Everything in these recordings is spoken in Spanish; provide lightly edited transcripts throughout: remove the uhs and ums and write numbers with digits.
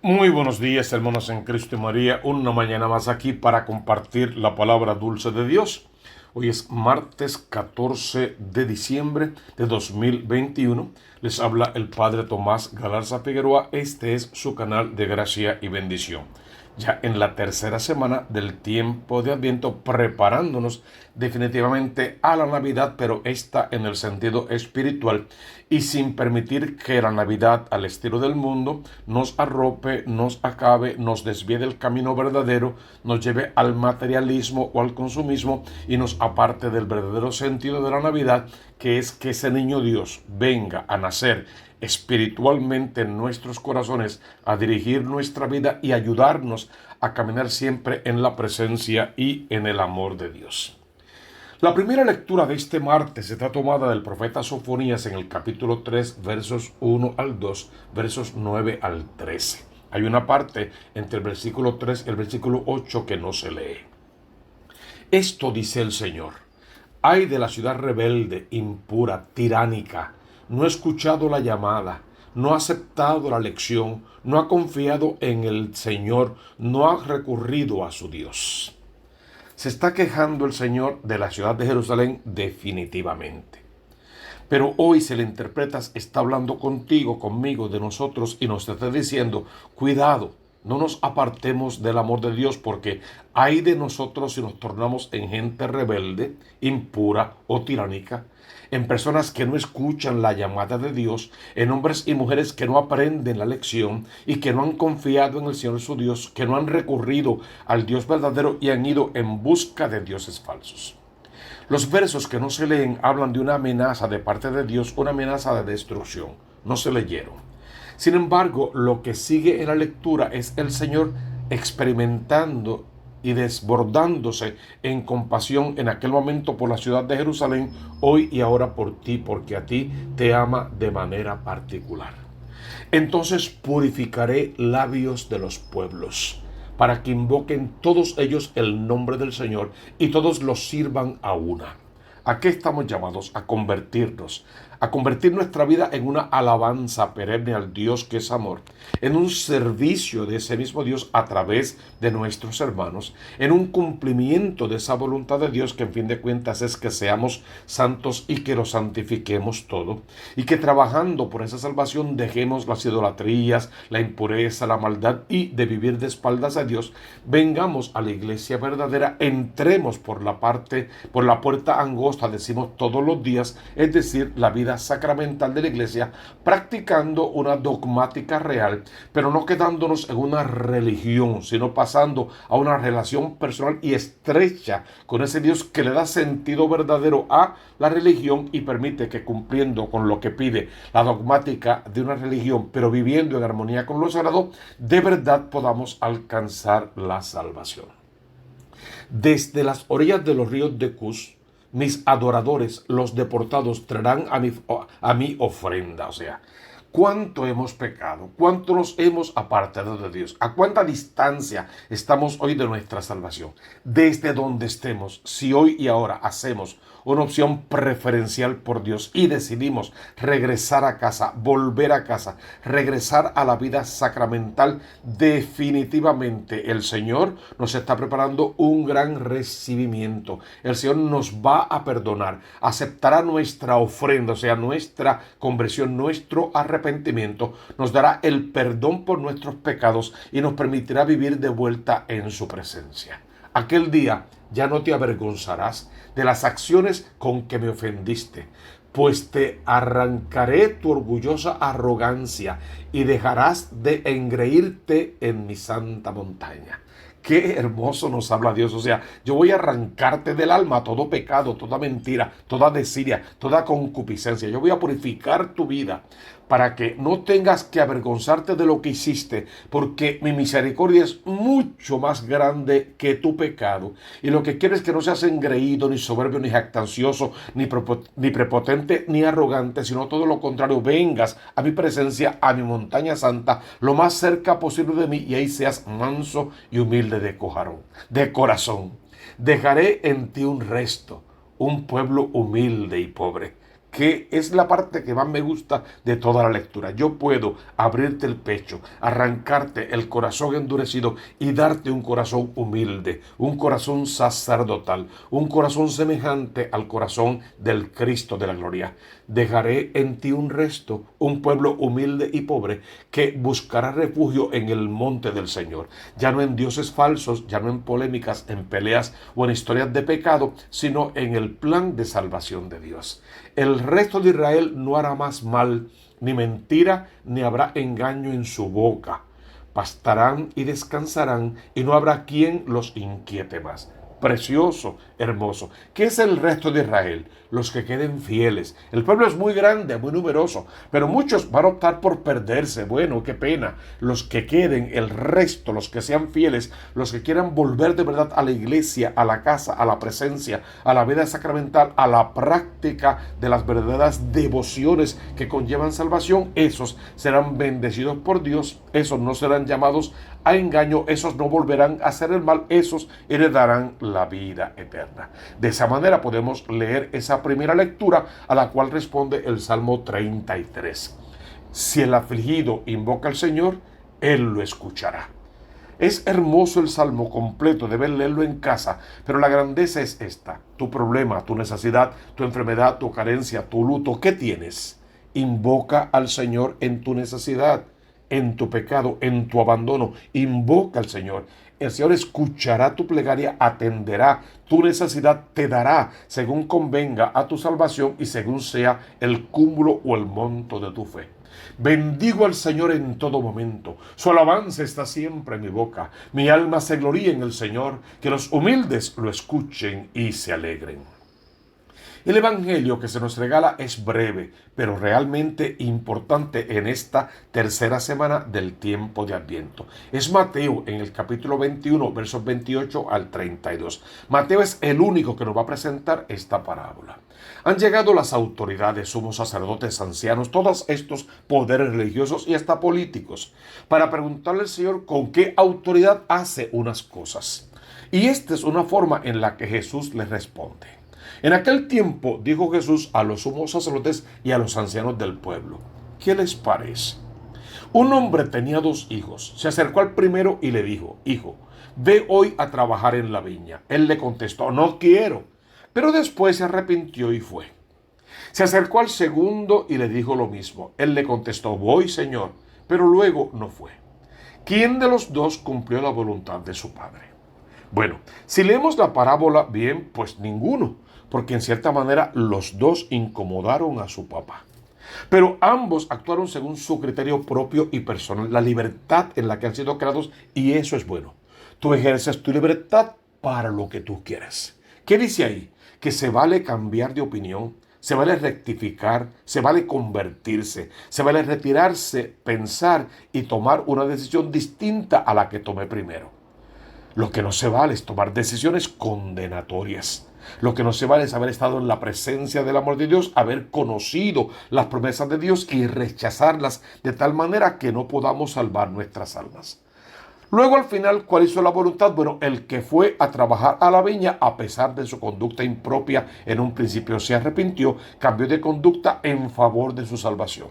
Muy buenos días, hermanos en Cristo y María. Una mañana más aquí para compartir la palabra dulce de Dios. Hoy es martes 14 de diciembre de 2021. Les habla el Padre Tomás Galarza Figueroa. Este es su canal de gracia y bendición. Ya en la tercera semana del tiempo de Adviento, preparándonos definitivamente a la Navidad, pero esta en el sentido espiritual y sin permitir que la Navidad, al estilo del mundo, nos arrope, nos acabe, nos desvíe del camino verdadero, nos lleve al materialismo o al consumismo y nos aparte del verdadero sentido de la Navidad, que es que ese niño Dios venga a nacer espiritualmente en nuestros corazones, a dirigir nuestra vida y ayudarnos a caminar siempre en la presencia y en el amor de Dios. La primera lectura de este martes está tomada del profeta Sofonías en el capítulo 3, versos 1 al 2, versos 9 al 13. Hay una parte entre el versículo 3 y el versículo 8 que no se lee. Esto dice el Señor: ay de la ciudad rebelde, impura, tiránica. No ha escuchado la llamada, no ha aceptado la lección, no ha confiado en el Señor, no ha recurrido a su Dios. Se está quejando el Señor de la ciudad de Jerusalén definitivamente. Pero hoy se le interpretas, está hablando contigo, conmigo, de nosotros y nos está diciendo, cuidado, no nos apartemos del amor de Dios porque hay de nosotros si nos tornamos en gente rebelde, impura o tiránica, en personas que no escuchan la llamada de Dios, en hombres y mujeres que no aprenden la lección y que no han confiado en el Señor su Dios, que no han recurrido al Dios verdadero y han ido en busca de dioses falsos. Los versos que no se leen hablan de una amenaza de parte de Dios, una amenaza de destrucción. No se leyeron. Sin embargo, lo que sigue en la lectura es el Señor experimentando y desbordándose en compasión en aquel momento por la ciudad de Jerusalén, hoy y ahora por ti, porque a ti te ama de manera particular. Entonces purificaré labios de los pueblos, para que invoquen todos ellos el nombre del Señor y todos los sirvan a una. ¿A qué estamos llamados? A convertirnos, a convertir nuestra vida en una alabanza perenne al Dios que es amor, en un servicio de ese mismo Dios a través de nuestros hermanos, en un cumplimiento de esa voluntad de Dios que en fin de cuentas es que seamos santos y que lo santifiquemos todo, y que trabajando por esa salvación dejemos las idolatrías, la impureza, la maldad y de vivir de espaldas a Dios, vengamos a la iglesia verdadera, entremos por la puerta angosta, decimos todos los días, es decir, la vida sacramental de la iglesia, practicando una dogmática real, pero no quedándonos en una religión, sino pasando a una relación personal y estrecha con ese Dios que le da sentido verdadero a la religión y permite que, cumpliendo con lo que pide la dogmática de una religión, pero viviendo en armonía con lo sagrado, de verdad podamos alcanzar la salvación. Desde las orillas de los ríos de Cus, mis adoradores, los deportados, traerán a mi ofrenda. O sea, ¿cuánto hemos pecado? ¿Cuánto nos hemos apartado de Dios? ¿A cuánta distancia estamos hoy de nuestra salvación? Desde donde estemos, si hoy y ahora hacemos una opción preferencial por Dios y decidimos regresar a casa, volver a casa, regresar a la vida sacramental, definitivamente el Señor nos está preparando un gran recibimiento. El Señor nos va a perdonar, aceptará nuestra ofrenda, o sea, nuestra conversión, nuestro arrepentimiento, nos dará el perdón por nuestros pecados y nos permitirá vivir de vuelta en su presencia. Aquel día ya no te avergonzarás de las acciones con que me ofendiste, pues te arrancaré tu orgullosa arrogancia y dejarás de engreírte en mi santa montaña. Qué hermoso nos habla Dios. O sea, yo voy a arrancarte del alma todo pecado, toda mentira, toda desidia, toda concupiscencia. Yo voy a purificar tu vida para que no tengas que avergonzarte de lo que hiciste, porque mi misericordia es mucho más grande que tu pecado. Y lo que quiero es que no seas engreído, ni soberbio, ni jactancioso, ni prepotente, ni arrogante, sino todo lo contrario. Vengas a mi presencia, a mi montaña santa, lo más cerca posible de mí, y ahí seas manso y humilde de corazón. Dejaré en ti un resto, un pueblo humilde y pobre. que es la parte que más me gusta de toda la lectura. Yo puedo abrirte el pecho, arrancarte el corazón endurecido y darte un corazón humilde, un corazón sacerdotal, un corazón semejante al corazón del Cristo de la gloria. Dejaré en ti un resto, un pueblo humilde y pobre que buscará refugio en el monte del Señor. Ya no en dioses falsos, ya no en polémicas, en peleas o en historias de pecado, sino en el plan de salvación de Dios. El resto de Israel no hará más mal, ni mentira, ni habrá engaño en su boca. Pastarán y descansarán, y no habrá quien los inquiete más. Precioso, hermoso. ¿Qué es el resto de Israel? Los que queden fieles. El pueblo es muy grande, muy numeroso, pero muchos van a optar por perderse. Bueno, qué pena. Los que queden, el resto, los que sean fieles, los que quieran volver de verdad a la iglesia, a la casa, a la presencia, a la vida sacramental, a la práctica de las verdaderas devociones que conllevan salvación, esos serán bendecidos por Dios, esos no serán llamados a engaño, esos no volverán a hacer el mal, esos heredarán la vida eterna. De esa manera podemos leer esa primera lectura a la cual responde el Salmo 33. Si el afligido invoca al Señor, Él lo escuchará. Es hermoso el Salmo completo, debes leerlo en casa, pero la grandeza es esta: tu problema, tu necesidad, tu enfermedad, tu carencia, tu luto, ¿qué tienes? Invoca al Señor en tu necesidad, en tu pecado, en tu abandono. Invoca al Señor. El Señor escuchará tu plegaria, atenderá tu necesidad, te dará según convenga a tu salvación y según sea el cúmulo o el monto de tu fe. Bendigo al Señor en todo momento. Su alabanza está siempre en mi boca. Mi alma se gloría en el Señor. Que los humildes lo escuchen y se alegren. El evangelio que se nos regala es breve, pero realmente importante en esta tercera semana del tiempo de Adviento. Es Mateo en el capítulo 21, versos 28 al 32. Mateo es el único que nos va a presentar esta parábola. Han llegado las autoridades, sumos sacerdotes, ancianos, todos estos poderes religiosos y hasta políticos, para preguntarle al Señor con qué autoridad hace unas cosas. Y esta es una forma en la que Jesús les responde. En aquel tiempo dijo Jesús a los sumos sacerdotes y a los ancianos del pueblo: ¿qué les parece? Un hombre tenía 2 hijos. Se acercó al primero y le dijo: hijo, ve hoy a trabajar en la viña. Él le contestó: no quiero. Pero después se arrepintió y fue. Se acercó al segundo y le dijo lo mismo. Él le contestó: voy, Señor. Pero luego no fue. ¿Quién de los 2 cumplió la voluntad de su padre? Bueno, si leemos la parábola bien, pues ninguno, porque en cierta manera los 2 incomodaron a su papá. Pero ambos actuaron según su criterio propio y personal, la libertad en la que han sido creados, y eso es bueno. Tú ejerces tu libertad para lo que tú quieres. ¿Qué dice ahí? Que se vale cambiar de opinión, se vale rectificar, se vale convertirse, se vale retirarse, pensar y tomar una decisión distinta a la que tomé primero. Lo que no se vale es tomar decisiones condenatorias. Lo que no se vale es haber estado en la presencia del amor de Dios, haber conocido las promesas de Dios y rechazarlas de tal manera que no podamos salvar nuestras almas. Luego, al final, ¿cuál hizo la voluntad? Bueno, el que fue a trabajar a la viña, a pesar de su conducta impropia, en un principio se arrepintió, cambió de conducta en favor de su salvación.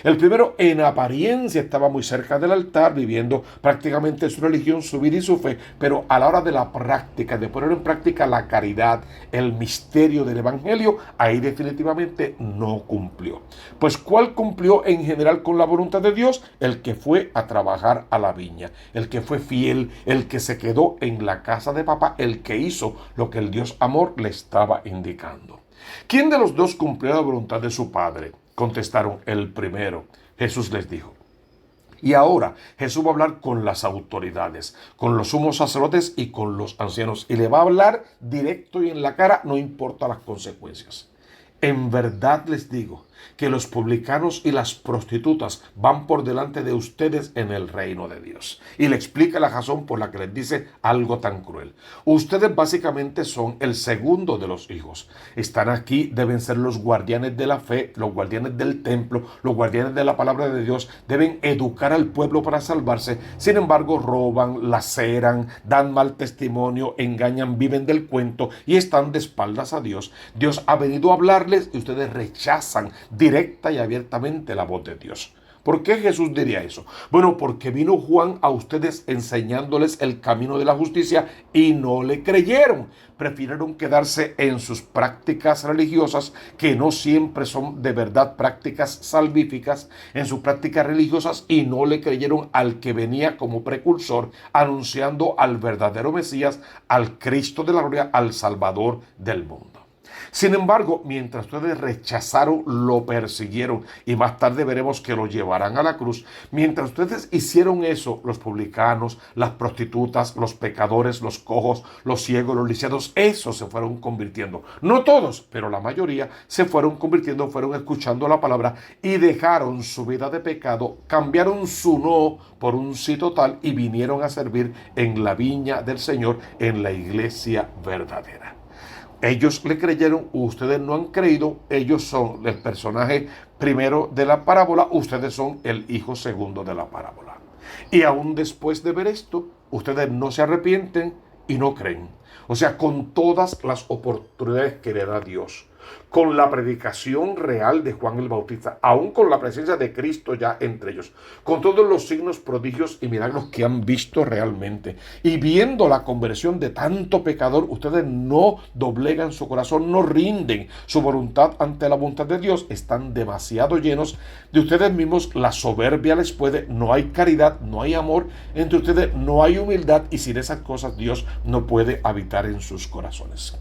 El primero, en apariencia, estaba muy cerca del altar, viviendo prácticamente su religión, su vida y su fe, pero a la hora de la práctica, de poner en práctica la caridad, el misterio del evangelio, ahí definitivamente no cumplió. Pues, ¿cuál cumplió en general con la voluntad de Dios? El que fue a trabajar a la viña, el que fue fiel, el que se quedó en la casa de papá, el que hizo lo que el Dios amor le estaba indicando. ¿Quién de los 2 cumplió la voluntad de su padre? Contestaron: el primero. Jesús les dijo. Y ahora Jesús va a hablar con las autoridades, con los sumos sacerdotes y con los ancianos. Y le va a hablar directo y en la cara, no importa las consecuencias. En verdad les digo que los publicanos y las prostitutas van por delante de ustedes en el reino de Dios. Y le explica la razón por la que les dice algo tan cruel. Ustedes básicamente son el segundo de los hijos. Están aquí, deben ser los guardianes de la fe, los guardianes del templo, los guardianes de la palabra de Dios. Deben educar al pueblo para salvarse. Sin embargo, roban, laceran, dan mal testimonio, engañan, viven del cuento y están de espaldas a Dios. Dios ha venido a hablarles y ustedes rechazan directa y abiertamente la voz de Dios. ¿Por qué Jesús diría eso? Bueno, porque vino Juan a ustedes enseñándoles el camino de la justicia y no le creyeron. Prefirieron quedarse en sus prácticas religiosas, que no siempre son de verdad prácticas salvíficas, en sus prácticas religiosas, y no le creyeron al que venía como precursor, anunciando al verdadero Mesías, al Cristo de la gloria, al Salvador del mundo. Sin embargo, mientras ustedes rechazaron, lo persiguieron y más tarde veremos que lo llevarán a la cruz. Mientras ustedes hicieron eso, los publicanos, las prostitutas, los pecadores, los cojos, los ciegos, los lisiados, esos se fueron convirtiendo. No todos, pero la mayoría se fueron convirtiendo, fueron escuchando la palabra y dejaron su vida de pecado, cambiaron su no por un sí total y vinieron a servir en la viña del Señor, en la iglesia verdadera. Ellos le creyeron, ustedes no han creído, ellos son el personaje primero de la parábola, ustedes son el hijo segundo de la parábola. Y aún después de ver esto, ustedes no se arrepienten y no creen. O sea, con todas las oportunidades que le da Dios, con la predicación real de Juan el Bautista, aún con la presencia de Cristo ya entre ellos, con todos los signos, prodigios y milagros que han visto realmente, y viendo la conversión de tanto pecador, ustedes no doblegan su corazón, no rinden su voluntad ante la voluntad de Dios, están demasiado llenos de ustedes mismos, la soberbia les puede, no hay caridad, no hay amor entre ustedes, no hay humildad, y sin esas cosas Dios no puede habitar en sus corazones.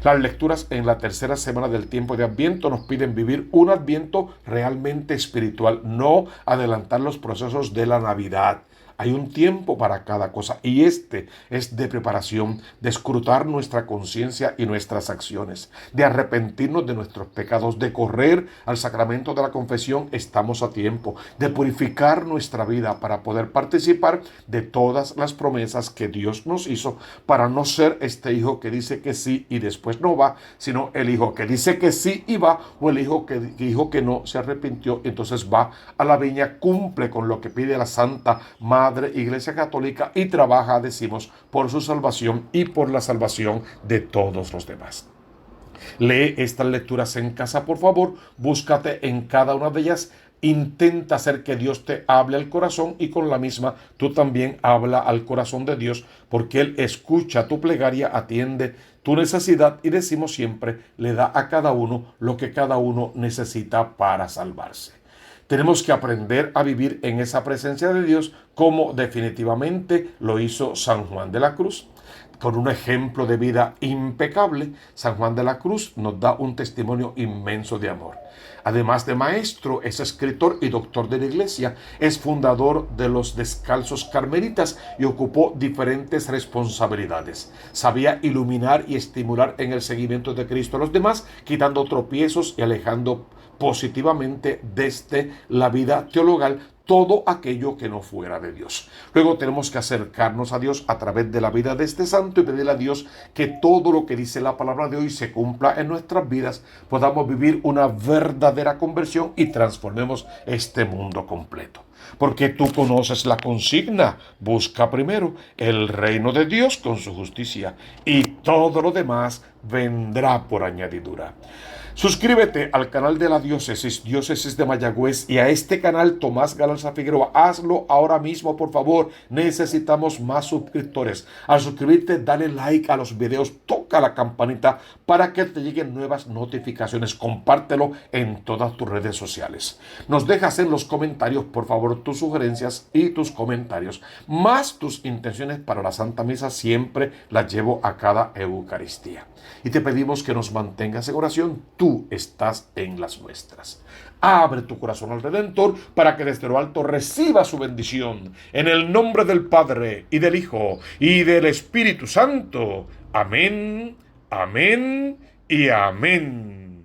Las lecturas en la tercera semana del tiempo de Adviento nos piden vivir un Adviento realmente espiritual, no adelantar los procesos de la Navidad. Hay un tiempo para cada cosa y este es de preparación, de escrutar nuestra conciencia y nuestras acciones, de arrepentirnos de nuestros pecados, de correr al sacramento de la confesión, estamos a tiempo, de purificar nuestra vida para poder participar de todas las promesas que Dios nos hizo, para no ser este hijo que dice que sí y después no va, sino el hijo que dice que sí y va, o el hijo que dijo que no, se arrepintió, entonces va a la viña, cumple con lo que pide la Santa Madre Iglesia Católica y trabaja, decimos, por su salvación y por la salvación de todos los demás. Lee estas lecturas en casa, por favor, búscate en cada una de ellas, intenta hacer que Dios te hable al corazón y con la misma tú también habla al corazón de Dios, porque Él escucha tu plegaria, atiende tu necesidad y decimos siempre, le da a cada uno lo que cada uno necesita para salvarse. Tenemos que aprender a vivir en esa presencia de Dios como definitivamente lo hizo San Juan de la Cruz. Con un ejemplo de vida impecable, San Juan de la Cruz nos da un testimonio inmenso de amor. Además de maestro, es escritor y doctor de la Iglesia, es fundador de los Descalzos Carmelitas y ocupó diferentes responsabilidades. Sabía iluminar y estimular en el seguimiento de Cristo a los demás, quitando tropiezos y alejando positivamente desde la vida teologal todo aquello que no fuera de Dios. Luego tenemos que acercarnos a Dios a través de la vida de este santo y pedirle a Dios que todo lo que dice la palabra de hoy se cumpla en nuestras vidas, podamos vivir una verdadera conversión y transformemos este mundo completo. Porque tú conoces la consigna, busca primero el reino de Dios con su justicia y todo lo demás vendrá por añadidura. Suscríbete al canal de la Diócesis de Mayagüez y a este canal Tomás Galarza Figueroa. Hazlo ahora mismo, por favor. Necesitamos más suscriptores. Al suscribirte, dale like a los videos, toca la campanita para que te lleguen nuevas notificaciones. Compártelo en todas tus redes sociales. Nos dejas en los comentarios, por favor, tus sugerencias y tus comentarios. Más tus intenciones para la Santa Misa, siempre las llevo a cada Eucaristía. Y te pedimos que nos mantengas en oración. Tú estás en las nuestras. Abre tu corazón al Redentor para que desde lo alto reciba su bendición. En el nombre del Padre, y del Hijo, y del Espíritu Santo. Amén, amén y amén.